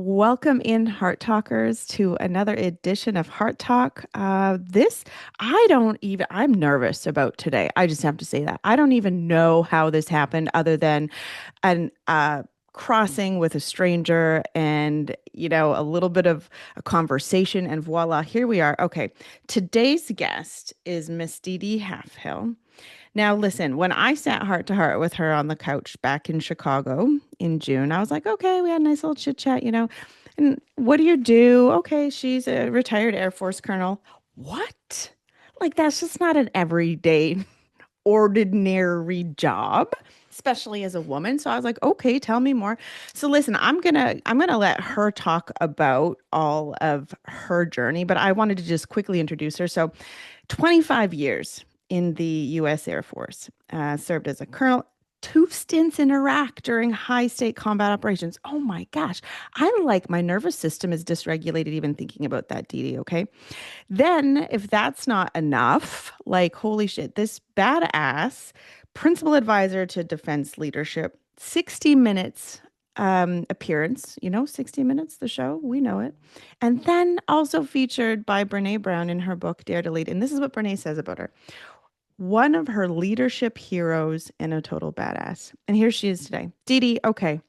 Welcome in, Heart Talkers, to another edition of Heart Talk. I don't even, I'm nervous about today. I just have to say that. I don't even know how this happened other than an crossing with a stranger and, a little bit of a conversation, and voila, here we are. Okay, today's guest is Miss DeDe Halfhill. Now, listen, when I sat heart to heart with her on the couch back in Chicago in June, I was like, okay, we had a nice little chit chat. And what do you do? Okay, she's a retired Air Force colonel. What? Like, that's just not an everyday, ordinary job, especially as a woman. So I was like, okay, tell me more. So listen, I'm gonna let her talk about all of her journey, but I wanted to just quickly introduce her. So 25 years in the U.S. Air Force, served as a colonel, two stints in Iraq during high stake combat operations. Oh my gosh. I'm like, my nervous system is dysregulated even thinking about that, DeDe. Okay. Then, if that's not enough, like, holy shit, this badass principal advisor to defense leadership, 60 minutes appearance, 60 Minutes, the show, we know it. And then also featured by Brene Brown in her book, Dare to Lead. And this is what Brene says about her: one of her leadership heroes and a total badass. And here she is today. DeDe, okay.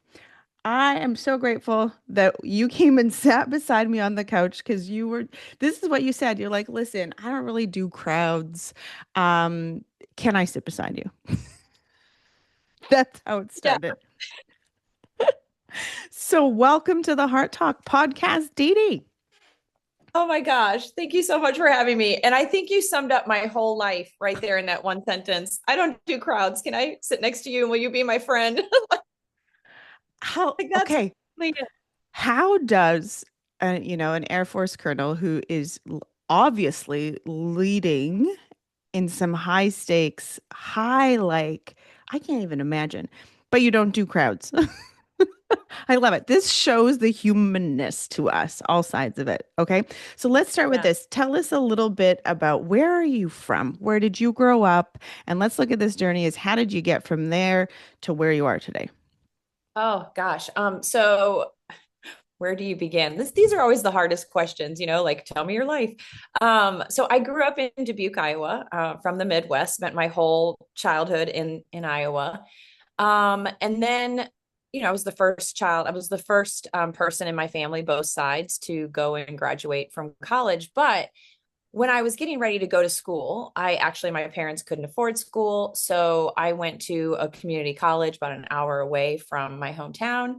I am so grateful that you came and sat beside me on the couch because this is what you said. You're like, listen, I don't really do crowds. Um, can I sit beside you? That's how it Yeah. started. So, welcome to the Heart Talk podcast, DeDe. Oh my gosh. Thank you so much for having me. And I think you summed up my whole life right there in that one sentence. I don't do crowds. Can I sit next to you and will you be my friend? How, Like that's okay, really it. how does, an Air Force colonel who is obviously leading in some high stakes, I can't even imagine, but you don't do crowds. I love it. This shows the humanness to us, all sides of it. Okay. So let's start with Yeah. this. Tell us a little bit about where are you from? Where did you grow up? And let's look at this journey as how did you get from there to where you are today? Oh gosh. So where do you begin? These are always the hardest questions, like tell me your life. So I grew up in Dubuque, Iowa, from the Midwest, spent my whole childhood in Iowa. And then, I was the first child. I was the first person in my family, both sides, to go and graduate from college. But when I was getting ready to go to school, my parents couldn't afford school. So I went to a community college about an hour away from my hometown.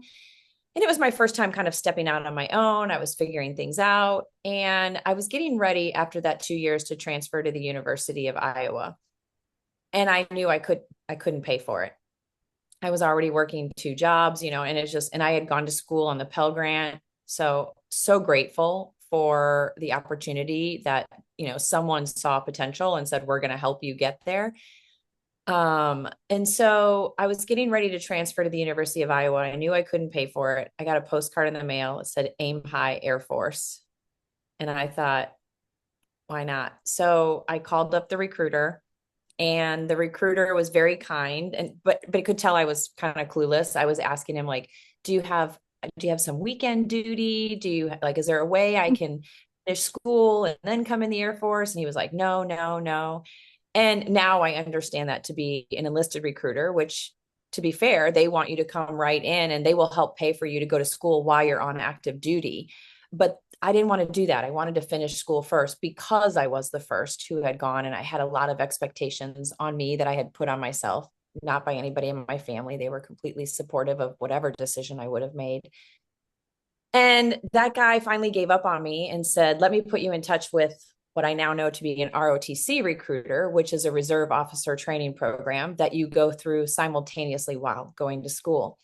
And it was my first time kind of stepping out on my own. I was figuring things out. And I was getting ready after that 2 years to transfer to the University of Iowa. And I knew I couldn't pay for it. I was already working two jobs, and and I had gone to school on the Pell Grant. So grateful for the opportunity that, someone saw potential and said, we're going to help you get there. And so I was getting ready to transfer to the University of Iowa. I knew I couldn't pay for it. I got a postcard in the mail. It said Aim High Air Force. And I thought, why not? So I called up the recruiter, and the recruiter was very kind, and but it could tell I was kind of clueless. I was asking him, like, do you have some weekend duty? Do you, like, is there a way I can finish school and then come in the Air Force? And he was like, no, no, no. And now I understand that to be an enlisted recruiter, which, to be fair, they want you to come right in and they will help pay for you to go to school while you're on active duty. But I didn't want to do that. I wanted to finish school first because I was the first who had gone, and I had a lot of expectations on me that I had put on myself, not by anybody in my family. They were completely supportive of whatever decision I would have made. And that guy finally gave up on me and said, let me put you in touch with what I now know to be an ROTC recruiter, which is a reserve officer training program that you go through simultaneously while going to school.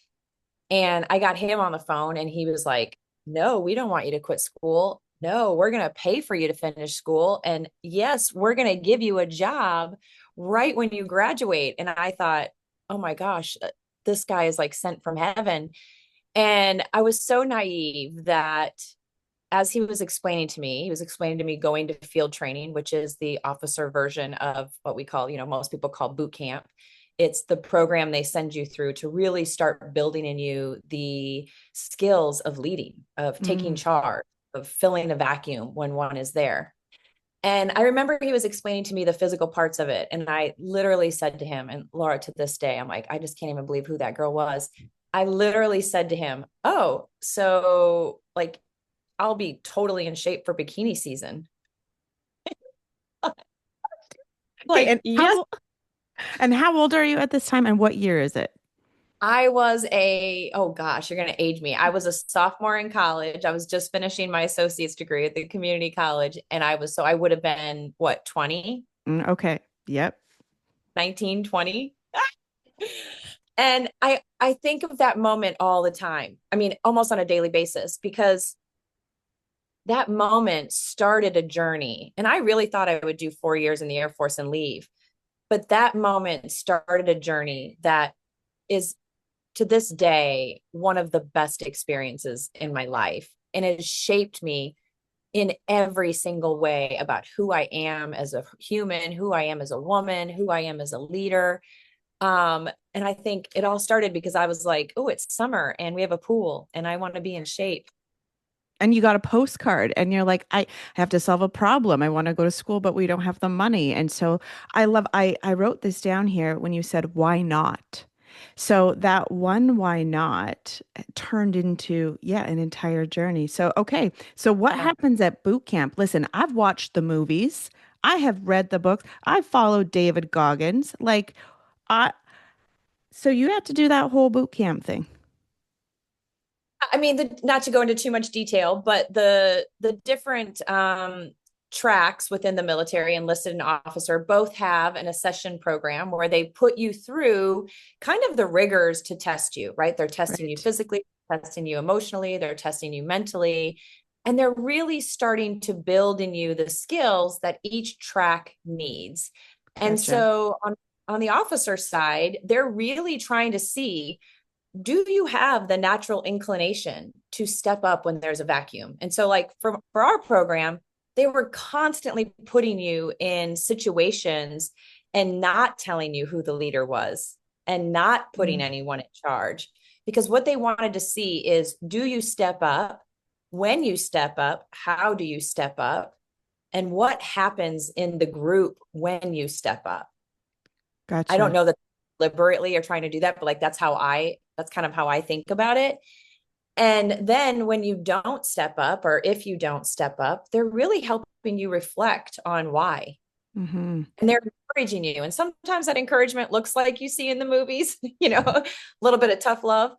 And I got him on the phone, and he was like, no, we don't want you to quit school. No, we're going to pay for you to finish school. And yes, we're going to give you a job right when you graduate. And I thought, oh my gosh, this guy is like sent from heaven. And I was so naive that as he was explaining to me going to field training, which is the officer version of what we call, most people call boot camp. it's the program they send you through to really start building in you the skills of leading, of taking Mm. charge, of filling a vacuum when one is there. And I remember he was explaining to me the physical parts of it. And I literally said to him, and Laura, to this day, I'm like, I just can't even believe who that girl was. I literally said to him, oh, so like I'll be totally in shape for bikini season. Okay, Like, yes. and how old are you at this time and what year is it? I was oh gosh, you're going to age me. I was a sophomore in college. I was just finishing my associate's degree at the community college. And so I would have been what, 20, Okay. Yep. 19, 20. And I think of that moment all the time. I mean, almost on a daily basis, because that moment started a journey. And I really thought I would do 4 years in the Air Force and leave. But that moment started a journey that is, to this day, one of the best experiences in my life. And it has shaped me in every single way about who I am as a human, who I am as a woman, who I am as a leader. And I think it all started because I was like, oh, it's summer and we have a pool and I want to be in shape. And you got a postcard and you're like, I have to solve a problem. I want to go to school, but we don't have the money. And so I wrote this down here when you said, why not? So that one why not turned into, yeah, an entire journey. So, okay. So what Yeah. happens at boot camp? Listen, I've watched the movies. I have read the books. I followed David Goggins. I, so you have to do that whole boot camp thing. I mean, not to go into too much detail, but the different tracks within the military, enlisted and officer, both have an accession program where they put you through kind of the rigors to test you, right? They're testing you Right. physically, testing you emotionally, they're testing you mentally, and they're really starting to build in you the skills that each track needs. And Gotcha. so on the officer side, they're really trying to see, do you have the natural inclination to step up when there's a vacuum? And so, like for our program, they were constantly putting you in situations and not telling you who the leader was and not putting Mm. anyone in charge. Because what they wanted to see is, do you step up? When you step up, how do you step up? And what happens in the group when you step up? I don't Gotcha. know that deliberately are trying to do that, but like that's kind of how I think about it. And then when you don't step up, or if you don't step up, they're really helping you reflect on why. Hmm. And they're encouraging you. And sometimes that encouragement looks like you see in the movies, a little bit of tough love.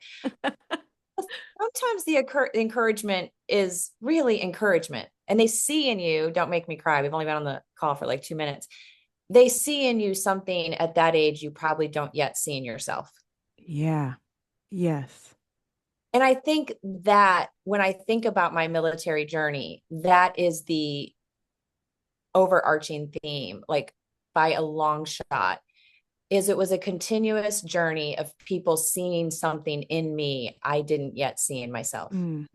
Sometimes the encouragement is really encouragement. And they see in you, don't make me cry. We've only been on the call for like 2 minutes. They see in you something at that age you probably don't yet see in yourself. Yeah. Yes. And I think that when I think about my military journey, that is the overarching theme, like by a long shot, is it was a continuous journey of people seeing something in me I didn't yet see in myself. Mm.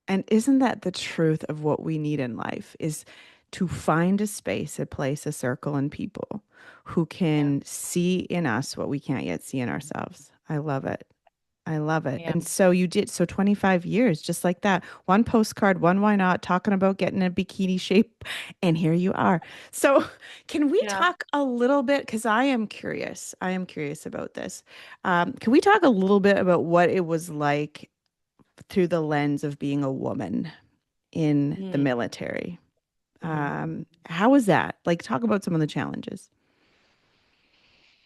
And isn't that the truth of what we need in life is to find a space, a place, a circle, and people who Yeah. can see in us what we can't yet see in ourselves. I love it. I love it. Yeah. And so you did, so 25 years, just like that. One postcard, one why not, talking about getting in bikini shape, and here you are. So can we Yeah. talk a little bit? Because I am curious. I am curious about this. Can we talk a little bit about what it was like through the lens of being a woman in the Mm, military? mm. How was that? Like, talk about some of the challenges.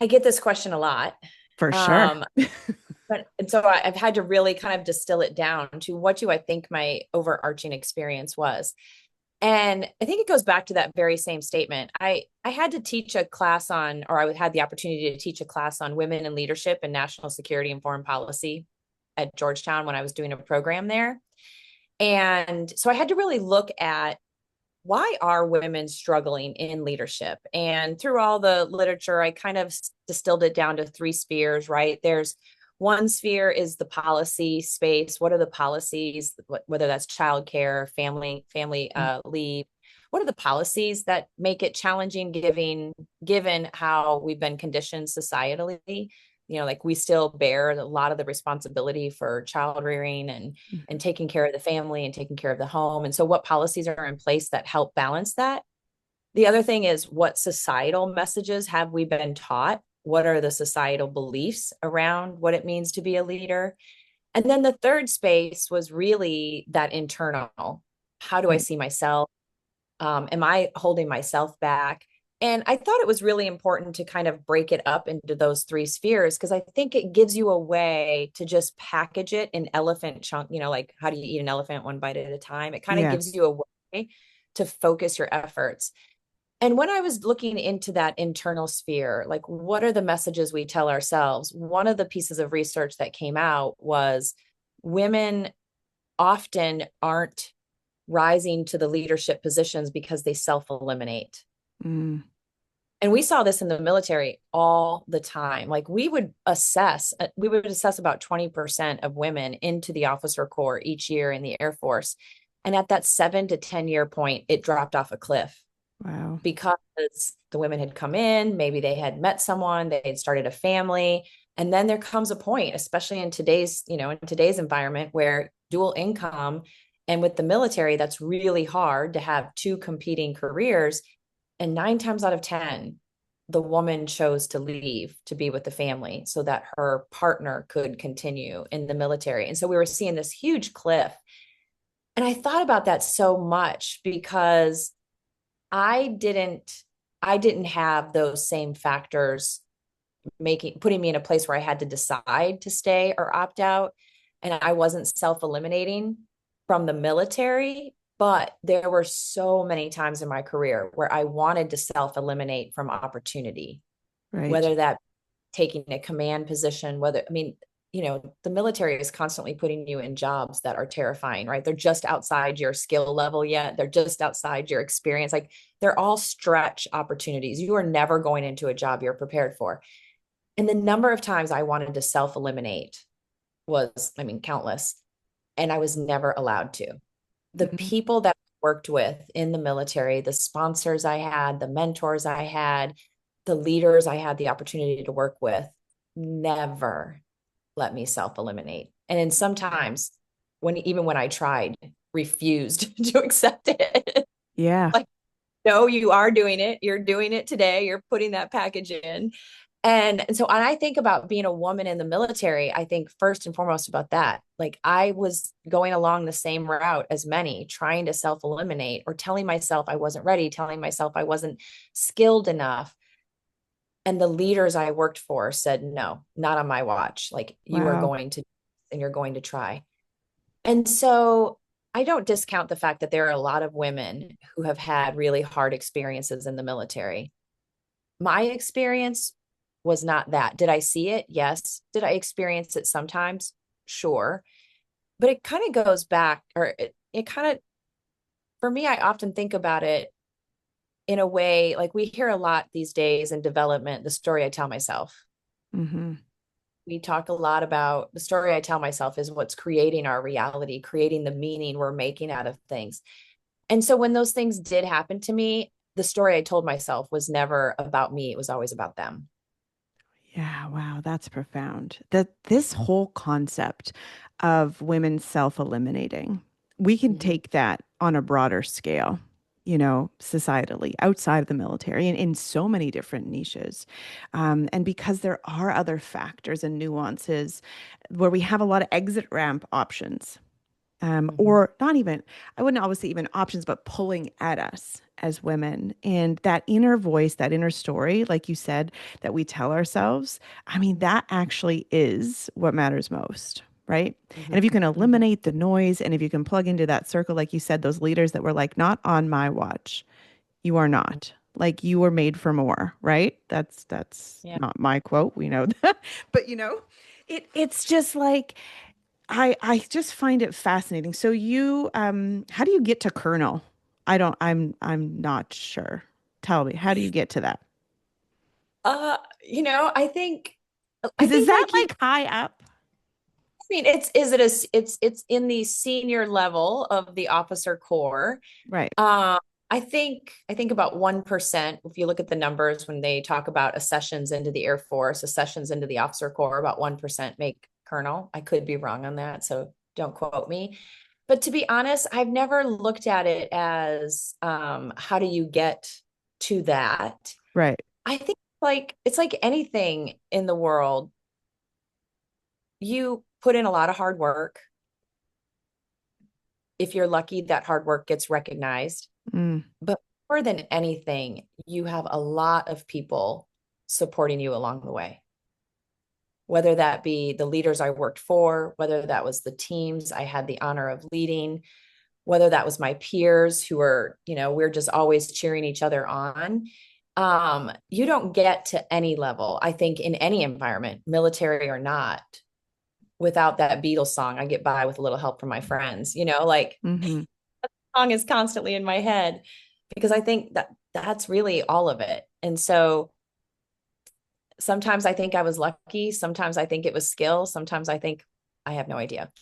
I get this question a lot. For sure. Um, and so I've had to really kind of distill it down to, what do I think my overarching experience was? And I think it goes back to that very same statement. I had to teach a class on, or I had the opportunity to teach a class on women in leadership and national security and foreign policy at Georgetown when I was doing a program there. And so I had to really look at, why are women struggling in leadership? And through all the literature, I kind of distilled it down to three spheres, right? There's one sphere is the policy space. What are the policies, whether that's childcare, family leave? what are the policies that make it challenging given how we've been conditioned societally? Like we still bear a lot of the responsibility for child rearing and taking care of the family and taking care of the home. And so what policies are in place that help balance that? The other thing is, what societal messages have we been taught? What are the societal beliefs around what it means to be a leader? And then the third space was really that internal. How do I Right. see myself? Am I holding myself back? And I thought it was really important to kind of break it up into those three spheres because I think it gives you a way to just package it in elephant chunk, like how do you eat an elephant one bite at a time? It kind of gives Yes. you a way to focus your efforts. And when I was looking into that internal sphere, like what are the messages we tell ourselves? One of the pieces of research that came out was women often aren't rising to the leadership positions because they self eliminate. Mm, And we saw this in the military all the time. Like we would assess about 20% of women into the officer corps each year in the Air Force. And at that 7 to 10 year point, it dropped off a cliff wow. because the women had come in, maybe they had met someone, they had started a family. And then there comes a point, especially in today's environment where dual income and with the military, that's really hard to have two competing careers. And 9 times out of 10, the woman chose to leave to be with the family so that her partner could continue in the military. And so we were seeing this huge cliff. And I thought about that so much because I didn't I didn't have those same factors putting me in a place where I had to decide to stay or opt out, and I wasn't self-eliminating from the military, but there were so many times in my career where I wanted to self-eliminate from opportunity, Right. whether that taking a command position, the military is constantly putting you in jobs that are terrifying, right? They're just outside your skill level yet. They're just outside your experience. Like they're all stretch opportunities. You are never going into a job you're prepared for. And the number of times I wanted to self eliminate was, countless. And I was never allowed to. The Mhm. people that I worked with in the military, the sponsors I had, the mentors I had, the leaders I had the opportunity to work with, never let me self eliminate. And then sometimes, even when I tried, refused to accept it. Yeah. Like, no, you are doing it. You're doing it today. You're putting that package in. And I think about being a woman in the military, I think first and foremost about that. Like I was going along the same route as many, trying to self eliminate or telling myself I wasn't ready, telling myself I wasn't skilled enough. And the leaders I worked for said, no, not on my watch. Like you are Wow. going to, and you're going to try. And so I don't discount the fact that there are a lot of women who have had really hard experiences in the military. My experience was not that. Did I see it? Yes. Did I experience it sometimes? Sure. But it kind of goes back, or it kind of, for me, I often think about it in a way like we hear a lot these days in development, the story I tell myself. Hmm. We talk a lot about the story I tell myself is what's creating our reality, creating the meaning we're making out of things. And so when those things did happen to me, the story I told myself was never about me, it was always about them. Yeah, wow, that's profound. That this whole concept of women self-eliminating, we can Mm-hmm. take that on a broader scale, societally, outside of the military, and in so many different niches. And because there are other factors and nuances where we have a lot of exit ramp options, Mm-hmm. or not even, I wouldn't always say even options, but pulling at us as women. And that inner voice, that inner story, like you said, that we tell ourselves, I mean, that actually is what matters most. Right. And if you Mm-hmm. can Mm-hmm. eliminate the noise and if you can plug into that circle, like you said, those leaders that were like, not on my watch, you are not. Like you were made for more, right? That's Yeah. not my quote. We know that. But it's just like I just find it fascinating. So how do you get to Colonel? I'm not sure. Tell me, how do you get to that? I think I Because is think that like like high up? it's in the senior level of the officer corps. Right. Um I think about 1%, if you look at the numbers when they talk about accessions into the Air Force, accessions into the officer corps, about 1% make colonel. I could be wrong on that, so don't quote me. But to be honest, I've never looked at it as how do you get to that? Right. I think it's like anything in the world. You put in a lot of hard work. If you're lucky, that hard work gets recognized. Mm, But more than anything, you have a lot of people supporting you along the way, whether that be the leaders I worked for, whether that was the teams I had the honor of leading, whether that was my peers who were, we're just always cheering each other on. You don't get to any level, I think, in any environment, military or not, without that Beatles song, I get by with a little help from my friends, like hmm song is constantly in my head because I think that that's really all of it. And so sometimes I think I was lucky, sometimes I think it was skill, sometimes I think I have no idea.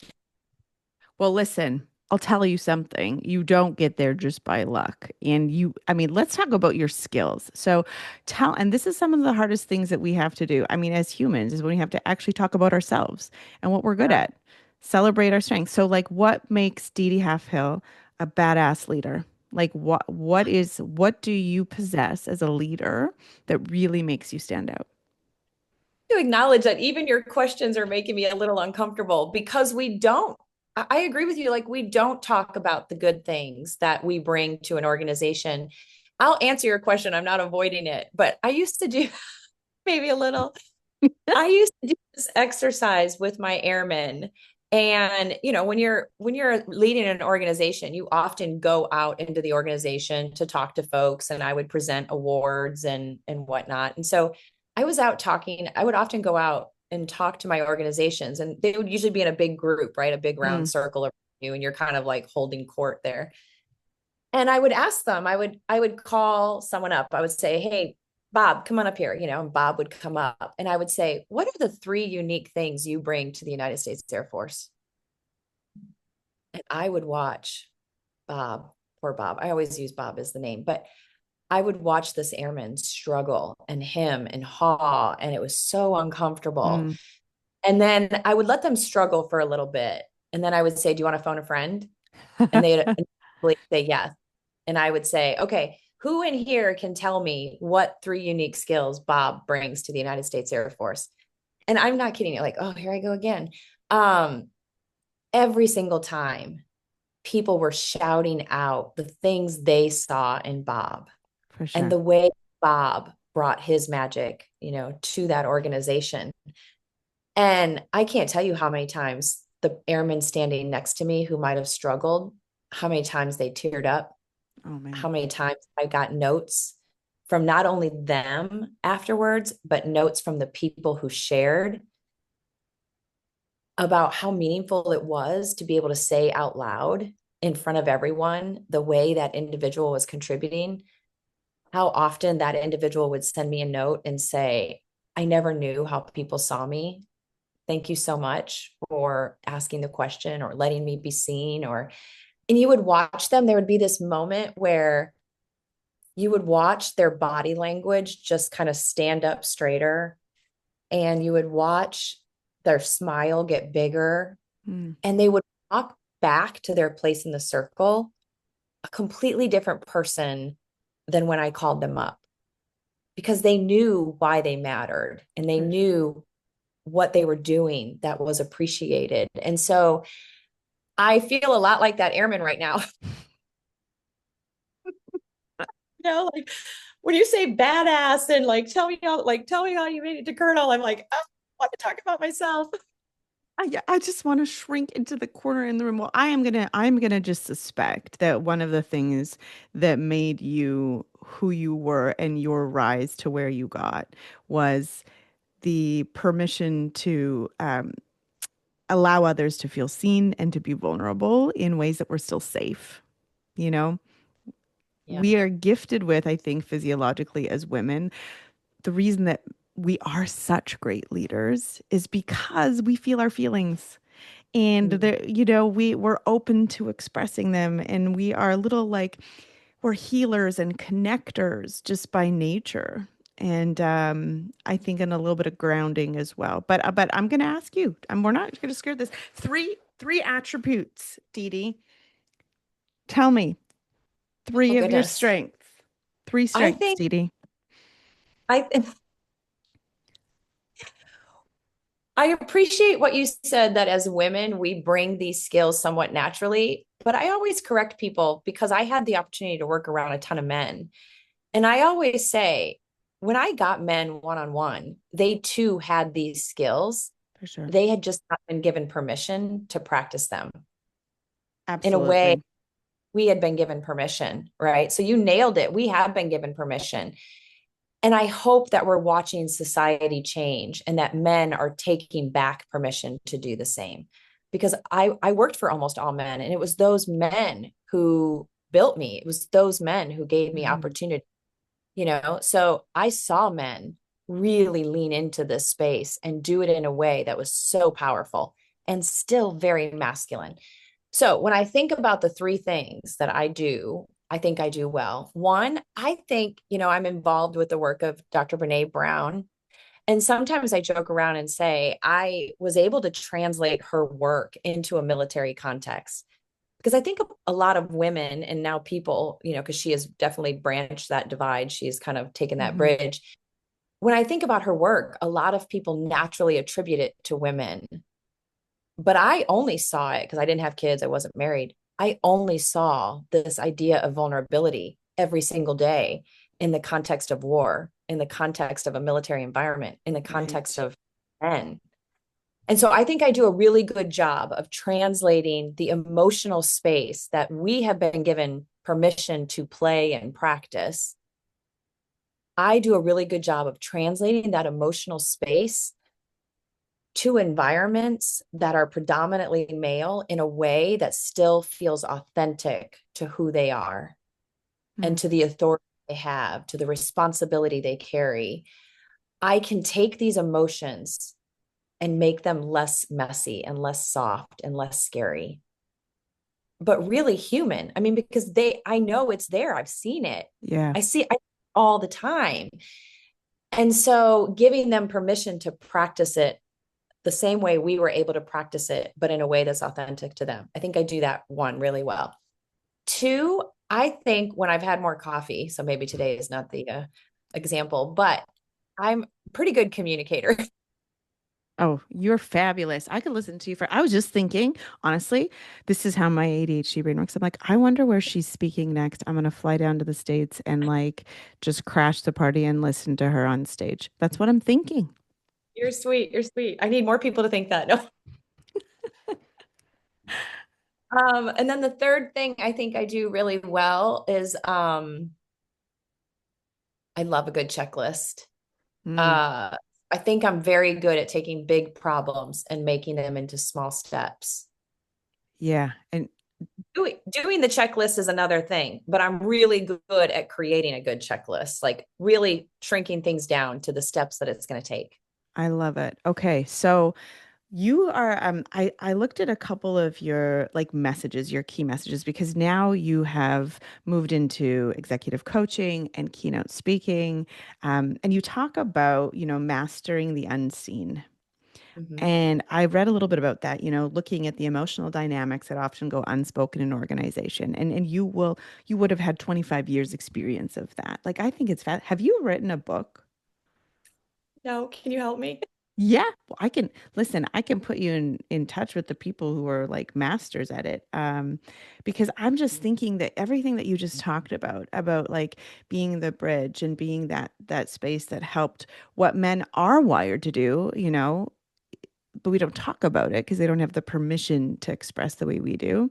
Well, listen, I'll tell you something. You don't get there just by luck. I mean, let's talk about your skills. And this is some of the hardest things that we have to do. I mean, as humans, is when we have to actually talk about ourselves and what we're good Yeah. at, celebrate our strengths. So, like, what makes DeDe Halfhill a badass leader? Like, what do you possess as a leader that really makes you stand out? To acknowledge that even your questions are making me a little uncomfortable because we don't. I agree with you. Like, we don't talk about the good things that we bring to an organization. I'll answer your question. I'm not avoiding it, but I used to do maybe a little. I used to do this exercise with my airmen. And when you're leading an organization, you often go out into the organization to talk to folks, and I would present awards and whatnot. And so I was out talking. I would often go out and talk to my organizations, and they would usually be in a big group, right? A big round Mm. circle of you, and you're kind of like holding court there. And I would ask them, I would call someone up. I would say, "Hey, Bob, come on up here," and Bob would come up and I would say, "What are the three unique things you bring to the United States Air Force?" And I would watch Bob, poor Bob. I always use Bob as the name, but I would watch this airman struggle and him and haw, and it was so uncomfortable. Mm. And then I would let them struggle for a little bit. And then I would say, "Do you want to phone a friend?" And they'd say yes. And I would say, "Okay, who in here can tell me what three unique skills Bob brings to the United States Air Force?" And I'm not kidding you, like, oh, here I go again. Um, every single time, people were shouting out the things they saw in Bob For and sure. the way Bob brought his magic, to that organization. And I can't tell you how many times the airmen standing next to me who might have struggled, how many times they teared up, Oh how man. many times I got notes from not only them afterwards, but notes from the people who shared about how meaningful it was to be able to say out loud in front of everyone the way that individual was contributing. How often that individual would send me a note and say, "I never knew how people saw me. Thank you so much for asking the question or letting me be seen." And you would watch them. There would be this moment where you would watch their body language just kind of stand up straighter, and you would watch their smile get bigger, Mm. and they would walk back to their place in the circle a completely different person than when I called them up, because they knew why they mattered and they For sure. knew what they were doing that was appreciated. And so I feel a lot like that airman right now. Like when you say badass and like tell me how you made it to colonel, I'm like, oh, I want to talk about myself. I just want to shrink into the corner in the room. Well, I'm gonna just suspect that one of the things that made you who you were and your rise to where you got was the permission to allow others to feel seen and to be vulnerable in ways that were still safe. You know, Yeah. we are gifted with, I think, physiologically as women, the reason that we are such great leaders is because we feel our feelings. And Mm. we're open to expressing them, and we are a little like we're healers and connectors just by nature. And I think in a little bit of grounding as well. But I'm going to ask you. We're not going to scare this. Three attributes, DeDe. Tell me Oh three of your goodness. strengths. Three I strengths, think DeDe. I I appreciate what you said that as women, we bring these skills somewhat naturally, but I always correct people because I had the opportunity to work around a ton of men. And I always say, when I got men one on one, they too had these skills. For sure. They had just not been given permission to practice them. In a way, Absolutely. we had been given permission, right? So you nailed it. We have been given permission. And I hope that we're watching society change and that men are taking back permission to do the same. Because I worked for almost all men, and it was those men who built me. It was those men who gave me Mhm. opportunity, So I saw men really lean into this space and do it in a way that was so powerful and still very masculine. So when I think about the three things that I think I do well. One, I think, I'm involved with the work of Dr. Brene Brown. And sometimes I joke around and say I was able to translate her work into a military context. Because I think a lot of women and now people, because she has definitely branched that divide, she's kind of taken that Mhm. bridge. When I think about her work, a lot of people naturally attribute it to women, but I only saw it because I didn't have kids, I wasn't married. I only saw this idea of vulnerability every single day in the context of war, in the context of a military environment, in the context Right. of men. And so I think I do a really good job of translating the emotional space that we have been given permission to play and practice. I do a really good job of translating that emotional space to environments that are predominantly male in a way that still feels authentic to who they are and Mm. to the authority they have, to the responsibility they carry. I can take these emotions and make them less messy and less soft and less scary, but really human. I mean, because I know it's there. I've seen it. Yeah. I all the time. And so giving them permission to practice it the same way we were able to practice it, but in a way that's authentic to them. I think I do that one really well. Two, I think when I've had more coffee, so maybe today is not the example, but I'm a pretty good communicator. Oh, you're fabulous. I could listen to you for, I was just thinking, honestly, this is how my ADHD brain works. I'm like, I wonder where she's speaking next. I'm going to fly down to the States and like just crash the party and listen to her on stage. That's what I'm thinking. You're sweet. You're sweet. I need more people to think that. No. And then the third thing I think I do really well is I love a good checklist. Mm, Uh, I think I'm very good at taking big problems and making them into small steps. yeah. And Doing the checklist is another thing, but I'm really good at creating a good checklist, like really shrinking things down to the steps that it's going to take. I love it. Okay. So you are, I looked at a couple of your like messages, your key messages, because now you have moved into executive coaching and keynote speaking. And you talk about, mastering the unseen. Mhm. And I read a little bit about that, looking at the emotional dynamics that often go unspoken in organization. And you would have had 25 years experience of that. Like I think it's have you written a book? No, can you help me? Yeah, well, I can listen, I can put you in touch with the people who are like masters at it. Because I'm just thinking that everything that you just talked about like being the bridge and being that space that helped what men are wired to do, but we don't talk about it because they don't have the permission to express the way we do.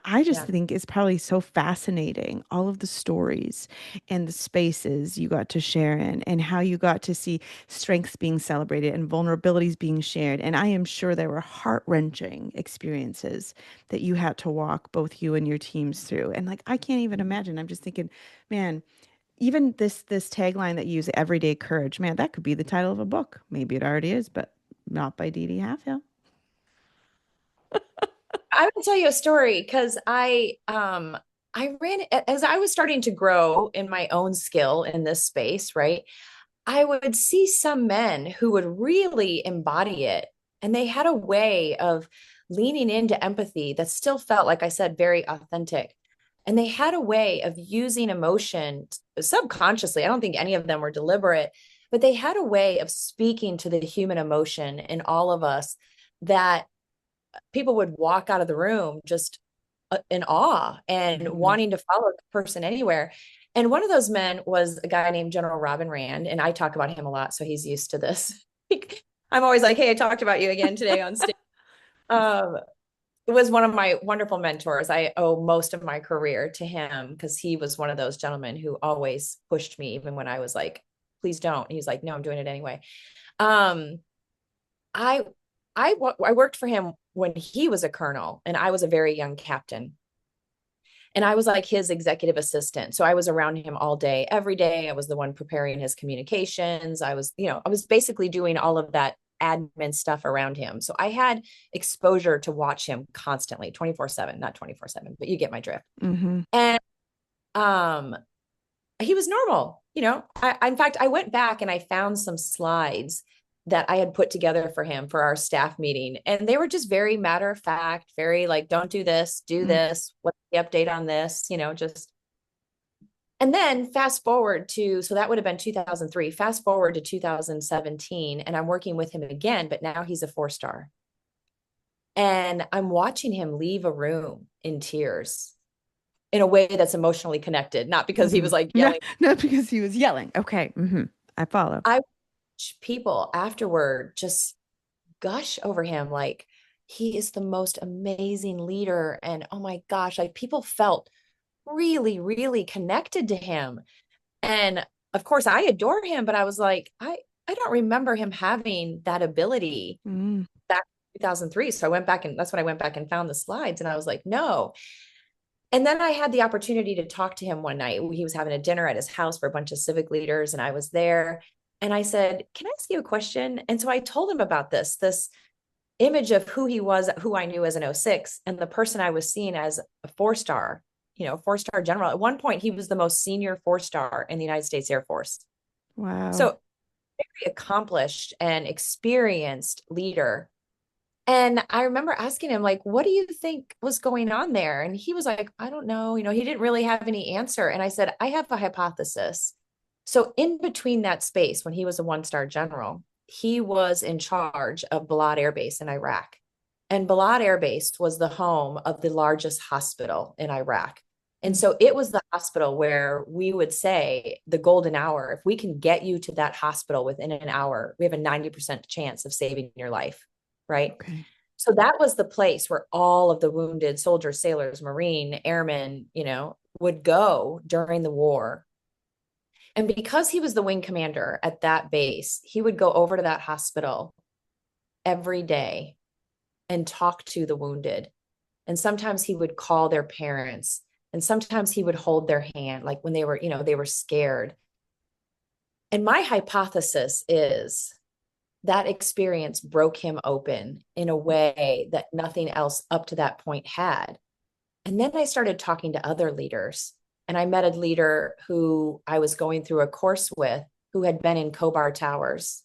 I just Yeah. think it's probably so fascinating, all of the stories and the spaces you got to share in, and how you got to see strengths being celebrated and vulnerabilities being shared. And I am sure there were heart-wrenching experiences that you had to walk both you and your teams through. And like, I can't even imagine. I'm just thinking, man, even this tagline that you use, everyday courage, man, that could be the title of a book. Maybe it already is, but not by DeDe Halfhill. I will tell you a story because I ran as I was starting to grow in my own skill in this space, right? I would see some men who would really embody it. And they had a way of leaning into empathy that still felt, like I said, very authentic. And they had a way of using emotion subconsciously. I don't think any of them were deliberate, but they had a way of speaking to the human emotion in all of us that people would walk out of the room just in awe and Mhm. wanting to follow the person anywhere. And one of those men was a guy named General Robin Rand. And I talk about him a lot. So he's used to this. I'm always like, hey, I talked about you again today on stage. Um, it was one of my wonderful mentors. I owe most of my career to him because he was one of those gentlemen who always pushed me, even when I was like, please don't. He's like, no, I'm doing it anyway. Um, I I worked for him when he was a colonel and I was a very young captain. And I was like his executive assistant. So I was around him all day, every day. I was the one preparing his communications. I was basically doing all of that admin stuff around him. So I had exposure to watch him constantly, 24/7, not 24/7, but you get my drift. Mhm. And um he was normal. In fact, I went back and I found some slides that I had put together for him for our staff meeting. And they were just very matter of fact, very like, don't do this, do Mm. this. What's the update on this? Just. And then fast forward to, so that would have been 2003. Fast forward to 2017, and I'm working with him again, but now he's a 4-star. And I'm watching him leave a room in tears in a way that's emotionally connected, not because he was Mhm. like No, yelling. not because he was yelling. Okay. I follow. I People afterward just gush over him like he is the most amazing leader. And oh my gosh, like people felt really, really connected to him. And of course, I adore him, but I was like, I don't remember him having that ability Mm. back in 2003. So I went back, and that's when I went back and found the slides. And I was like, no. And then I had the opportunity to talk to him one night. He was having a dinner at his house for a bunch of civic leaders, and I was there. And I said, can I ask you a question? And so I told him about this image of who he was, who I knew as an '06, and the person I was seeing as a 4-star, 4-star general. At one point, he was the most senior 4-star in the United States Air Force. Wow. So very accomplished and experienced leader. And I remember asking him, like, what do you think was going on there? And he was like, I don't know. He didn't really have any answer. And I said, I have a hypothesis. So, in between that space, when he was a 1-star general, he was in charge of Balad Air Base in Iraq. And Balad Air Base was the home of the largest hospital in Iraq. And Mm. so it was the hospital where we would say the golden hour. If we can get you to that hospital within an hour, we have a 90% chance of saving your life, right? Okay. So that was the place where all of the wounded soldiers, sailors, Marine, airmen, would go during the war. And because he was the wing commander at that base, he would go over to that hospital every day and talk to the wounded. And sometimes he would call their parents, and sometimes he would hold their hand, like when they were scared. And my hypothesis is that experience broke him open in a way that nothing else up to that point had. And then I started talking to other leaders. And I met a leader who I was going through a course with who had been in Kobar Towers.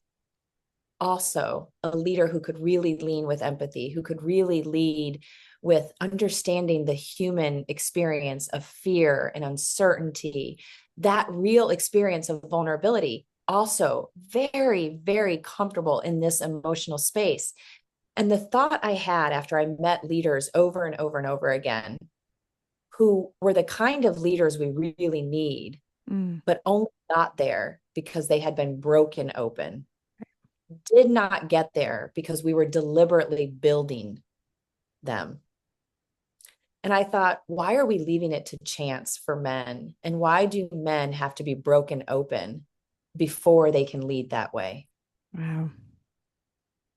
Also, a leader who could really lean with empathy, who could really lead with understanding the human experience of fear and uncertainty, that real experience of vulnerability. Also, very, very comfortable in this emotional space. And the thought I had after I met leaders over and over and over again, who were the kind of leaders we really need, Mm. but only got there because they had been broken open, did not get there because we were deliberately building them. And I thought, why are we leaving it to chance for men? And why do men have to be broken open before they can lead that way? Wow.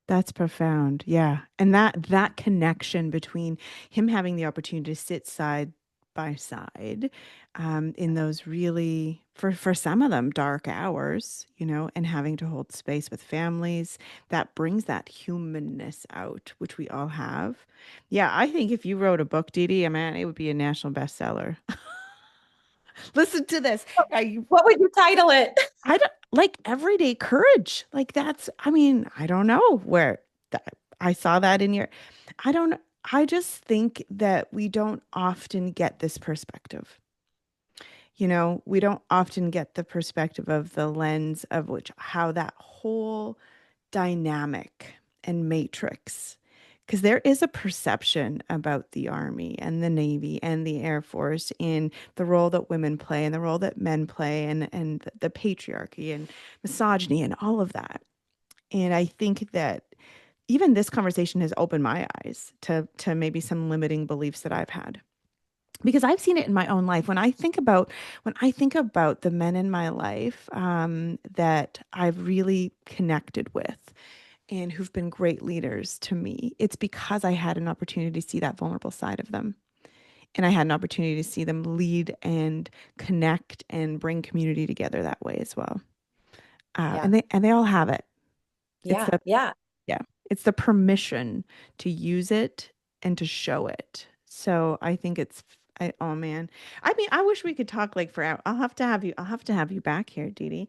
That's profound. Yeah. And that connection between him having the opportunity to sit side by side in those really, for some of them, dark hours, and having to hold space with families that brings that humanness out, which we all have. Yeah, I think if you wrote a book, DeDe, man, it would be a national bestseller. Listen to this. I, What would you title it? I don't like everyday courage. Like that's, I mean, I don't know where that, I saw that in your, I don't, I just think that we don't often get this perspective. We don't often get the perspective of the lens of which how that whole dynamic and matrix, because there is a perception about the Army and the Navy and the Air Force in the role that women play and the role that men play and the patriarchy and misogyny and all of that. And I think that even this conversation has opened my eyes to maybe some limiting beliefs that I've had because I've seen it in my own life. When I think about the men in my life that I've really connected with and who've been great leaders to me, it's because I had an opportunity to see that vulnerable side of them. And I had an opportunity to see them lead and connect and bring community together that way as well. Yeah. And they all have it. It's Yeah. the Yeah. Yeah, it's the permission to use it and to show it. So I think oh man. I mean, I wish we could talk like forever. I'll have to have you back here, DeDe.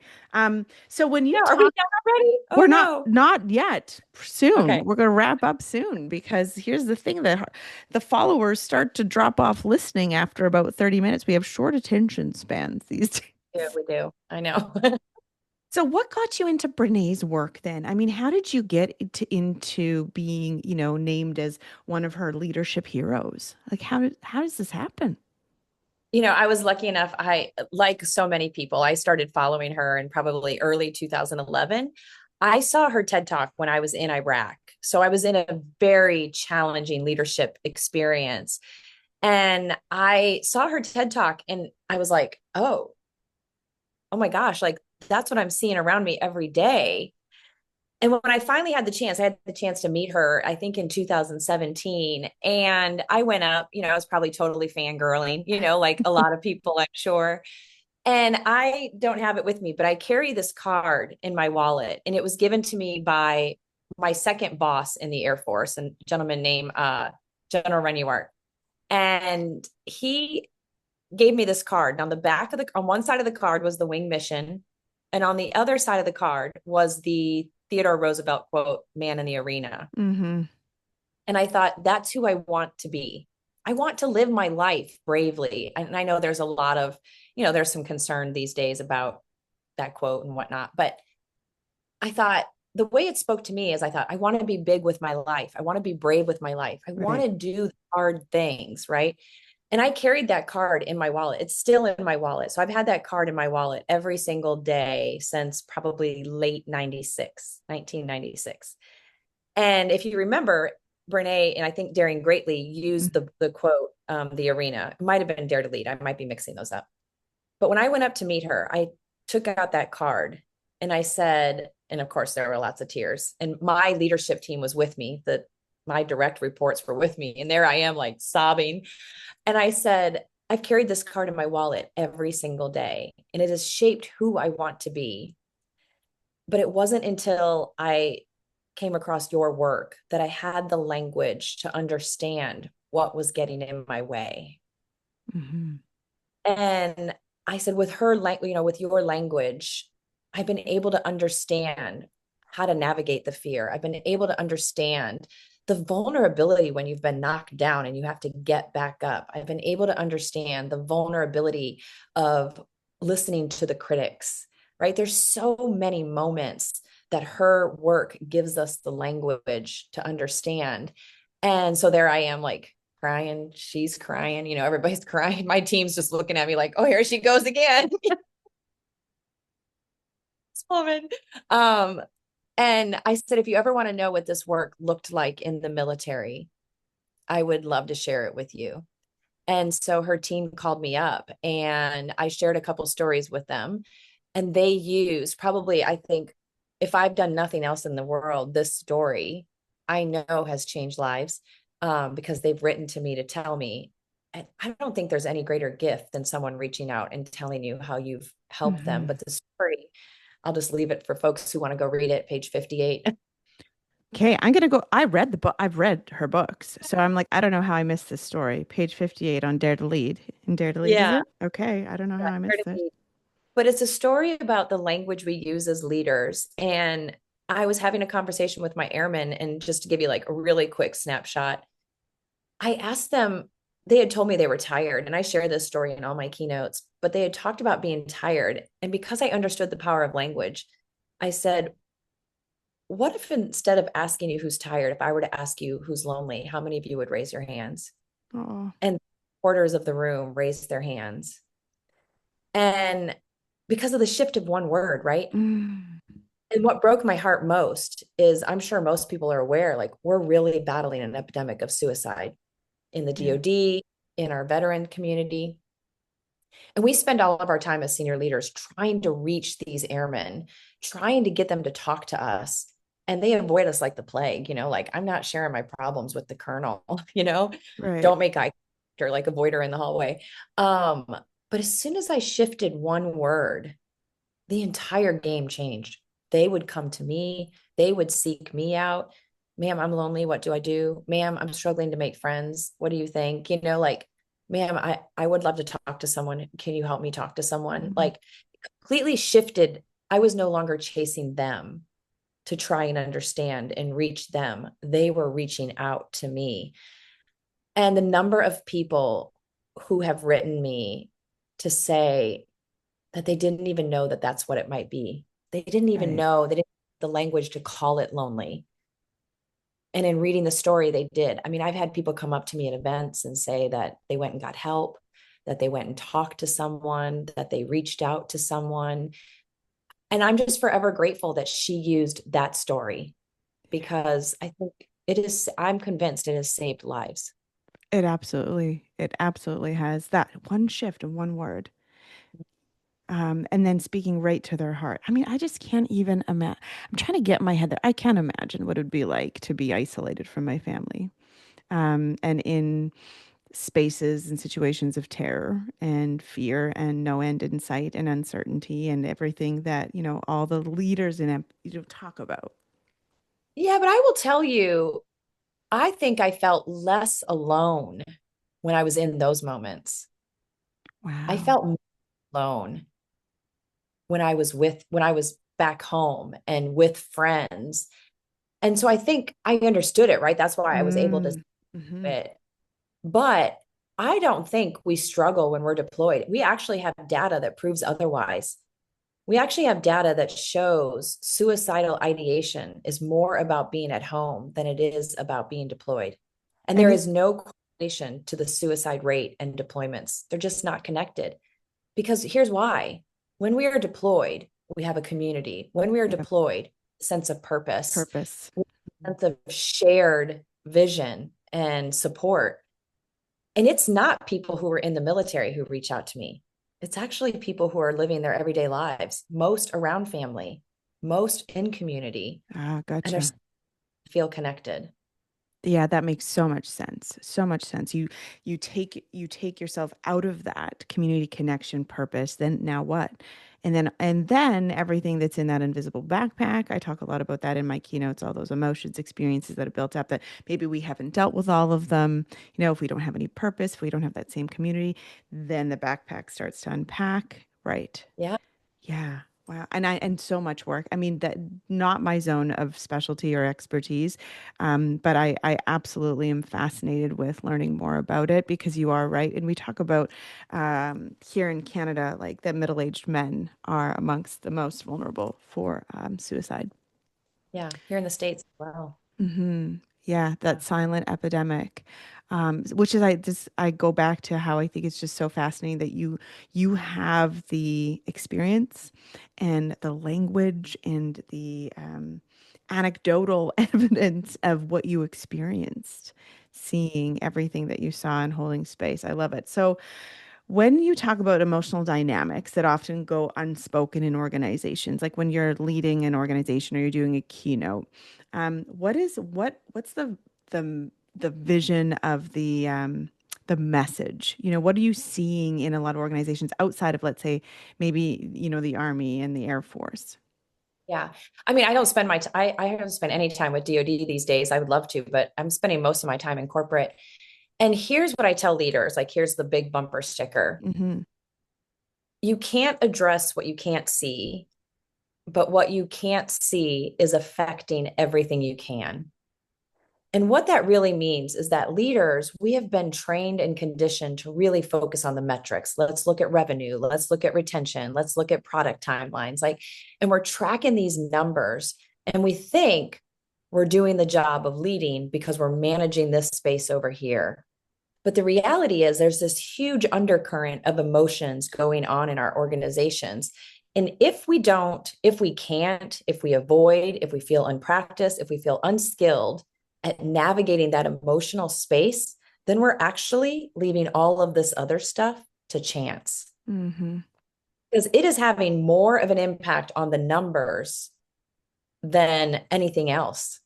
So when you Yeah. Are we talk, done already? Oh we're not no. not yet. Soon. Okay. We're going to wrap up soon because here's the thing that the followers start to drop off listening after about 30 minutes. We have short attention spans these Yeah, days. we do. I know. So what got you into Brené's work then? I mean, how did you get into being, named as one of her leadership heroes? Like how does this happen? I was lucky enough. Like so many people, I started following her in probably early 2011. I saw her TED Talk when I was in Iraq. So I was in a very challenging leadership experience. And I saw her TED Talk and I was like, oh my gosh, like that's what I'm seeing around me every day. And when I finally had the chance, I had the chance to meet her, I think in 2017. And I went up, I was probably totally fangirling, like a lot of people, I'm sure. And I don't have it with me, but I carry this card in my wallet. And it was given to me by my second boss in the Air Force, a gentleman named General Renuart. And he gave me this card. Now, on one side of the card was the wing mission. And on the other side of the card was the Theodore Roosevelt quote, man in the arena. Mm-hmm. And I thought, that's who I want to be. I want to live my life bravely. And I know there's a lot of, there's some concern these days about that quote and whatnot. But I thought the way it spoke to me is I thought, I want to be big with my life. I want to be brave with my life. I want Right. to do hard things. Right. And I carried that card in my wallet. It's still in my wallet. So I've had that card in my wallet every single day since probably late 96, 1996. And if you remember, Brene and I think Daring Greatly used Mm-hmm. the quote, the arena. It might have been Dare to Lead. I might be mixing those up. But when I went up to meet her, I took out that card and I said, and of course there were lots of tears. And my leadership team was with me. My direct reports were with me. And there I am like sobbing. And I said, I've carried this card in my wallet every single day, and it has shaped who I want to be. But it wasn't until I came across your work that I had the language to understand what was getting in my way. Mm-hmm. And I said, with her, with your language, I've been able to understand how to navigate the fear. I've been able to understand the vulnerability when you've been knocked down and you have to get back up. I've been able to understand the vulnerability of listening to the critics, right? There's so many moments that her work gives us the language to understand. And so there I am, like crying, she's crying, everybody's crying. My team's just looking at me like, oh, here she goes again. This woman. Um, and I said, if you ever want to know what this work looked like in the military, I would love to share it with you. And so her team called me up and I shared a couple stories with them. And they used probably, I think, if I've done nothing else in the world, this story I know has changed lives because they've written to me to tell me and I don't think there's any greater gift than someone reaching out and telling you how you've helped them. Hmm. But the story, I'll just leave it for folks who want to go read it, page 58. Okay, I'm gonna go. I read the book. I've read her books, so I'm like, I don't know how I missed this story. Page 58 on Dare to Lead. In Dare to Lead, is Yeah. it? Okay, I don't know how I missed it. But it's a story about the language we use as leaders. And I was having a conversation with my airmen, and just to give you like a really quick snapshot, I asked them, they had told me they were tired, and I share this story in all my keynotes, but they had talked about being tired. And because I understood the power of language, I said, what if instead of asking you who's tired, if I were to ask you who's lonely, how many of you would raise your hands? Oh. And quarters of the room raised their hands. And because of the shift of one word, right? Mm. And what broke my heart most is, I'm sure most people are aware, like we're really battling an epidemic of suicide in the Yeah, DoD, in our veteran community. And we spend all of our time as senior leaders trying to reach these airmen, trying to get them to talk to us. And they avoid us like the plague, like I'm not sharing my problems with the colonel, right. don't make eye contact, or like avoid her in the hallway. Um, but as soon as I shifted one word, the entire game changed. They would come to me, they would seek me out. Ma'am, I'm lonely. What do I do? Ma'am, I'm struggling to make friends. What do you think? Like, ma'am, I would love to talk to someone. Can you help me talk to someone? Mhm. Like, completely shifted. I was no longer chasing them to try and understand and reach them. They were reaching out to me. And the number of people who have written me to say, that they didn't even know that that's what it might be. They didn't even Right. know, they didn't have the language to call it lonely. And in reading the story, they did. I mean, I've had people come up to me at events and say that they went and got help, that they went and talked to someone, that they reached out to someone. And I'm just forever grateful that she used that story, because I think I'm convinced it has saved lives. It absolutely has that one shift of one word. And then speaking right to their heart. I mean, I just can't even imagine. I'm trying to get my head there. I can't imagine what it'd be like to be isolated from my family, and in spaces and situations of terror and fear and no end in sight and uncertainty and everything that, all the leaders in it, talk about. Yeah, but I will tell you, I think I felt less alone when I was in those moments. I Wow. felt alone when I was back home and with friends. And so I think I understood it, right? That's why I was able to do Mm. Hmm. it. But I don't think we struggle when we're deployed. We actually have data that proves otherwise. We actually have data that shows suicidal ideation is more about being at home than it is about being deployed. And And there it, is no correlation to the suicide rate and deployments. They're just not connected. Because here's why: when we are deployed, we have a community. When we are yeah, deployed, sense of purpose, purpose. sense of shared vision and support. And it's not people who are in the military who reach out to me. It's actually people who are living their everyday lives, most around family, most in community, Ah, and are gotcha. feel connected. Yeah, that makes so much sense. So much sense. You take yourself out of that community connection purpose, then now what? And then everything that's in that invisible backpack. I talk a lot about that in my keynotes, all those emotions, experiences that are built up that maybe we haven't dealt with all of them. If we don't have any purpose, if we don't have that same community, then the backpack starts to unpack. Right. Yeah. Yeah. Wow. And so much work. I mean, that not my zone of specialty or expertise, but I absolutely am fascinated with learning more about it because you are right. And we talk about here in Canada, like that middle-aged men are amongst the most vulnerable for suicide. Yeah. Here in the States as well. Hmm. Yeah, that Yeah. silent epidemic, which is I go back to how I think it's just so fascinating that you have the experience and the language and the anecdotal evidence of what you experienced, seeing everything that you saw and holding space. I love it. So when you talk about emotional dynamics that often go unspoken in organizations, like when you're leading an organization or you're doing a keynote, what's the vision of the the message? What are you seeing in a lot of organizations outside of, let's say, maybe, the Army and the Air Force? Yeah. I mean, I don't spend my I haven't spent any time with DoD these days. I would love to, but I'm spending most of my time in corporate. And here's what I tell leaders, like here's the big bumper sticker. Mm-hmm. You can't address what you can't see, but what you can't see is affecting everything you can. And what that really means is that leaders, we have been trained and conditioned to really focus on the metrics. Let's look at revenue. Let's look at retention. Let's look at product timelines. And we're tracking these numbers and we think we're doing the job of leading because we're managing this space over here. But the reality is there's this huge undercurrent of emotions going on in our organizations. And if we don't, if we can't, if we avoid, if we feel unpracticed, if we feel unskilled at navigating that emotional space, then we're actually leaving all of this other stuff to chance. Mm-hmm. Because it is having more of an impact on the numbers than anything else.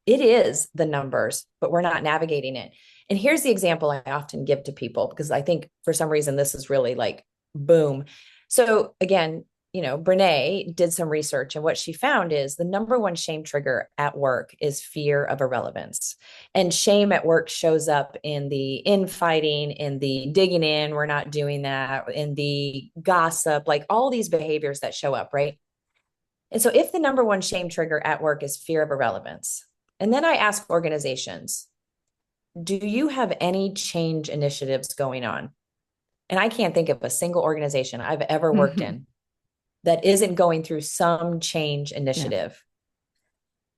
It is the numbers, but we're not navigating it. And here's the example I often give to people because I think for some reason this is really like boom. So again, Brene did some research and what she found is the number one shame trigger at work is fear of irrelevance. And shame at work shows up in the infighting, in the digging in, we're not doing that, in the gossip, like all these behaviors that show up, right? And so if the number one shame trigger at work is fear of irrelevance, and then I ask organizations, do you have any change initiatives going on? And I can't think of a single organization I've ever worked Mm-hmm. in that isn't going through some change Yeah. initiative.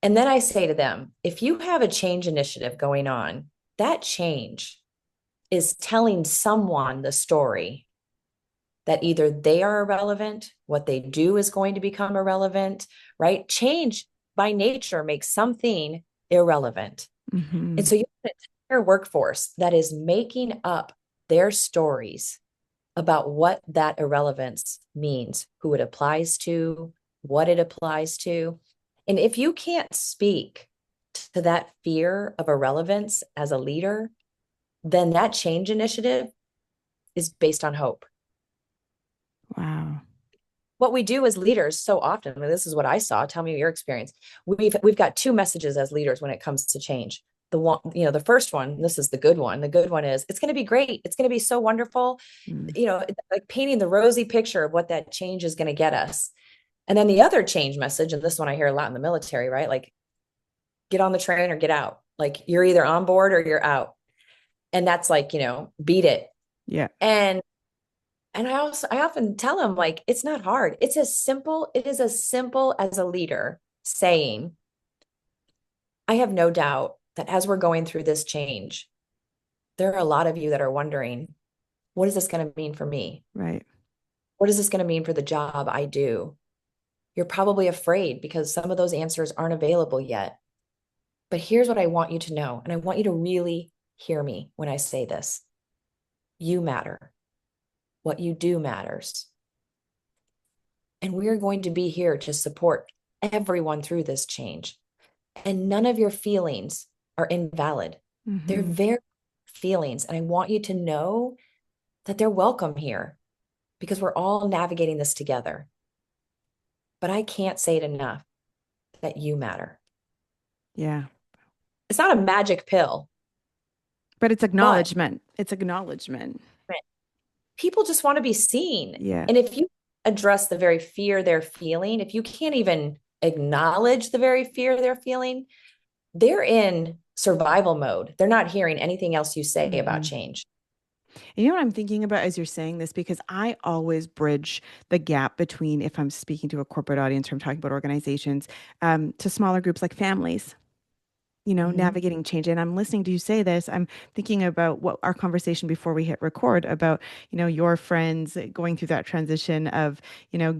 And then I say to them, if you have a change initiative going on, that change is telling someone the story that either they are irrelevant, what they do is going to become irrelevant, right? Change by nature makes something irrelevant. Mm-hmm. And so you have an entire workforce that is making up their stories about what that irrelevance means, who it applies to, what it applies to. And if you can't speak to that fear of irrelevance as a leader, then that change initiative is based on hope. Wow. What we do as leaders so often, and this is what I saw, tell me your experience. We've got two messages as leaders when it comes to change. The one, the first one, this is the good one. The good one is it's going to be great. It's going to be so wonderful, Mm. like painting the rosy picture of what that change is going to get us. And then the other change message, and this one I hear a lot in the military, right? Like get on the train or get out. Like you're either on board or you're out. And that's like, beat it. Yeah. And I often tell them like it's not hard. It is as simple as a leader saying, I have no doubt that as we're going through this change, there are a lot of you that are wondering, what is this going to mean for me? Right. What is this going to mean for the job I do? You're probably afraid because some of those answers aren't available yet. But here's what I want you to know, and I want you to really hear me when I say this. You matter. What you do matters. And we're going to be here to support everyone through this change. And none of your feelings are invalid. They're Mm-hmm. very feelings. And I want you to know that they're welcome here because we're all navigating this together. But I can't say it enough that you matter. Yeah. It's not a magic pill, But it's but acknowledgement. It's acknowledgement. people just want to be seen. Yeah. And if you address the very fear they're feeling, if you can't even acknowledge the very fear they're feeling, they're in survival mode. They're not hearing anything else you say about Mm-hmm. change. You know what I'm thinking about as you're saying this? Because I always bridge the gap between if I'm speaking to a corporate audience or I'm talking about organizations, to smaller groups like families. Mm-hmm. Navigating change. And I'm listening to you say this. I'm thinking about what our conversation before we hit record about, your friends going through that transition of,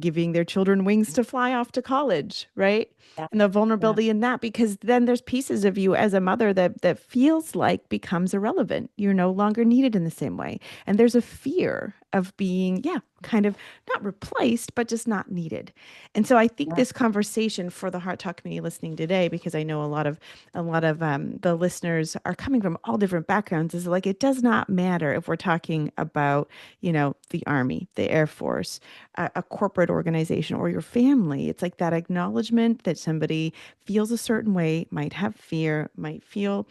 giving their children wings to fly off to college, right? Yeah. And the Yeah. vulnerability in that, because then there's pieces of you as a mother that feels like becomes irrelevant. You're no longer needed in the same way. And there's a fear of being, yeah, kind of not replaced, but just not needed. And so I think Yeah. this conversation for the Heart Talk community listening today, because I know a lot of the listeners are coming from all different backgrounds, is like it does not matter if we're talking about, the Army, the Air Force, a corporate organization, or your family. It's like that acknowledgement that somebody feels a certain way, might have fear, might feel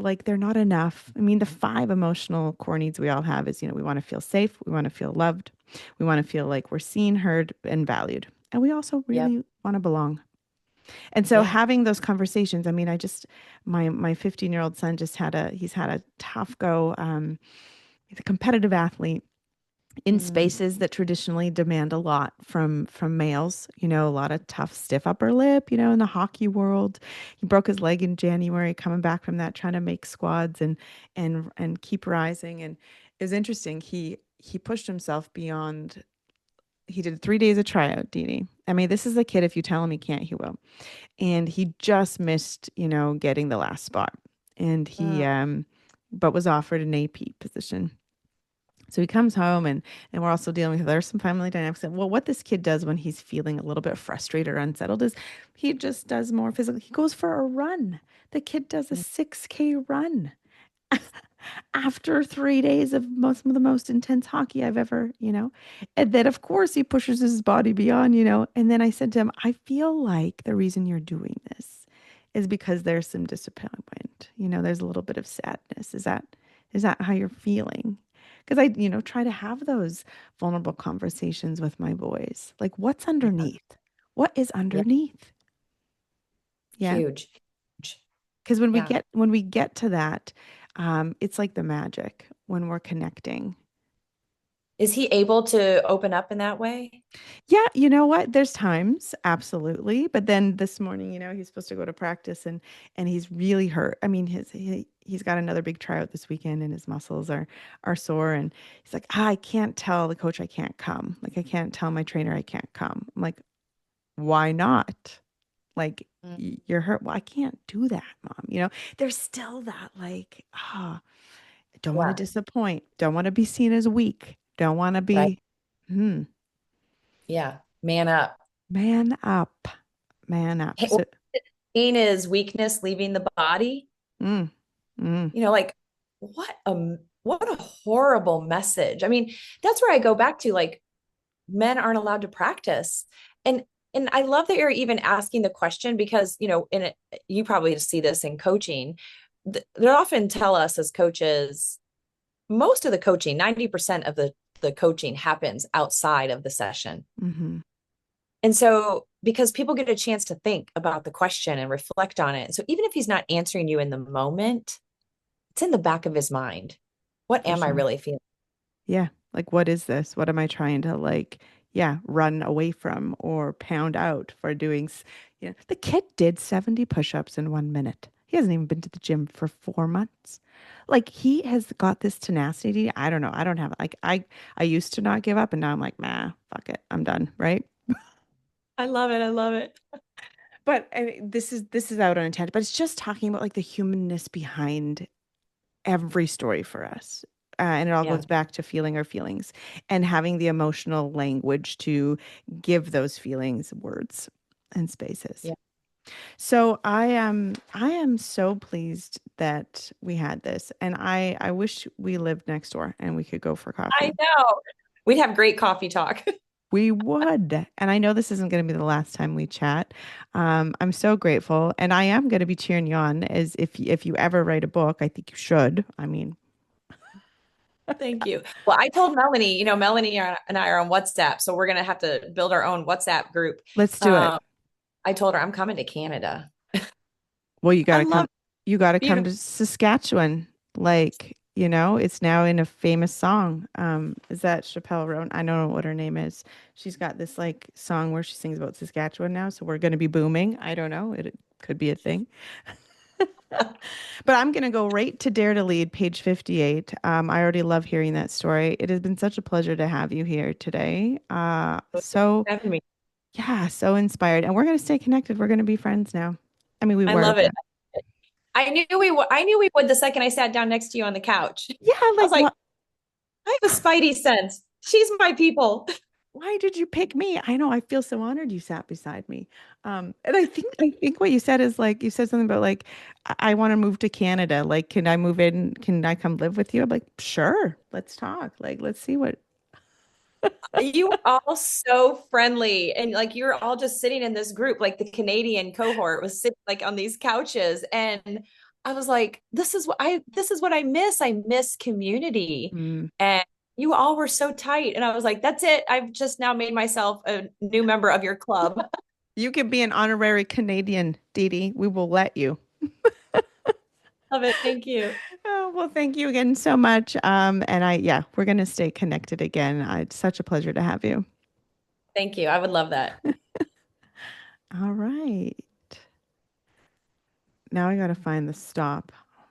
like they're not enough. I mean, the five emotional core needs we all have is, we want to feel safe, we want to feel loved, we want to feel like we're seen, heard, and valued. And we also Yep. really want to belong. And so Yeah. having those conversations, I mean, my 15-year-old son he's had a tough go. He's a competitive athlete in Mm. spaces that traditionally demand a lot from males, a lot of tough stiff upper lip, in the hockey world. He broke his leg in January coming back from that, trying to make squads and keep rising. And it was interesting, he pushed himself beyond. He did 3 days of tryout, DeDe. I mean, this is a kid, if you tell him he can't, he will. And he just missed, getting the last spot. And he Oh, but was offered an AP position. So he comes home, and we're also dealing with, there's some family dynamics. And well, what this kid does when he's feeling a little bit frustrated or unsettled is he just does more physical. He goes for a run. The kid does a mm, 6K run after 3 days of some of the most intense hockey I've ever, And then of course he pushes his body beyond, And then I said to him, I feel like the reason you're doing this is because there's some disappointment. There's a little bit of sadness. Is that how you're feeling? Because I, try to have those vulnerable conversations with my boys. Like, what's yeah. underneath? What is Yeah. underneath? Yeah. Huge. Huge. Because when we Yeah. get to that, it's like the magic when we're connecting. Is he able to open up in that way? Yeah, you know what? There's times, absolutely. But then this morning, he's supposed to go to practice, and he's really hurt. I mean, he's got another big tryout this weekend, and his muscles are sore. And he's like, I can't tell the coach I can't come. Like, I can't tell my trainer I can't come. I'm like, why not? Like, Mm. you're hurt. Well, I can't do that, mom. There's still that, like, don't want to Yeah. disappoint. Don't want to be seen as weak. Don't want to Right. be, hmm, Yeah. Man up. man up, man up. Hey, So, pain is weakness leaving the body. mm, mm, Like what a horrible message. I mean, that's where I go back to, like, men aren't allowed to practice. And I love that you're even asking the question, because, in it, you probably see this in coaching. They often tell us as coaches, most of the coaching, 90% of the coaching happens outside of the session. mm-hmm, And so, because people get a chance to think about the question and reflect on it. So even if he's not answering you in the moment, it's in the back of his mind. What for am I sure. really feeling? Yeah. Like, what is this? What am I trying to, like, yeah, run away from or pound out for doing? The kid did 70 push-ups in 1 minute. He hasn't even been to the gym for 4 months. Like, he has got this tenacity. I don't know. I don't have, like, I used to not give up, and now I'm like, nah, fuck it. I'm done. Right. I love it. I love it. But I mean, this is out on a tangent, but it's just talking about like the humanness behind every story for us. And it all Yeah. goes back to feeling our feelings and having the emotional language to give those feelings words and spaces. Yeah. So I am so pleased that we had this, and I wish we lived next door and we could go for I coffee. know. We'd have great coffee talk. We would. And I know this isn't going to be the last time we chat. I'm so grateful. And I am going to be cheering you on, as if you ever write a book, I think you should. I mean, Thank you. Well, I told Melanie, Melanie and I are on WhatsApp, so we're going to have to build our own WhatsApp group. let's do it. Um, I told her I'm coming to Canada. Well, you got I to love come. You got to come beautiful. to Saskatchewan. Like, it's now in a famous song. Is that Chappelle Roan? I don't know what her name is. She's got this like song where she sings about Saskatchewan now. So we're going to be booming. I don't know. It could be a thing. But I'm going to go right to Dare to Lead, page 58. I already love hearing that story. It has been such a pleasure to have you here today. So, Having me. yeah, so inspired. And we're going to stay connected. We're going to be friends now. I mean, we I were, love it. but I knew we would the second I sat down next to you on the couch. yeah, I was like like, what? I have a spidey sense. She's my people. Why did you pick me? I know I feel so honored you sat beside me. And I think what you said is like you said something about like I want to move to Canada. Like, can I move in? Can I come live with you? I'm like, sure, let's talk. Like, let's see what. You were all so friendly, and like you were all just sitting in this group, like the Canadian cohort was sitting like on these couches, and I was like, this is what I miss. I miss community. Mm. And you all were so tight. And I was like, that's it. I've just now made myself a new member of your club. You can be an honorary Canadian, DeDe. We will let you. Love it. Thank you. Oh, well, thank you again so much. And yeah, we're going to stay connected again. It's such a pleasure to have you. Thank you. I would love that. All right. Now I got to find the stop.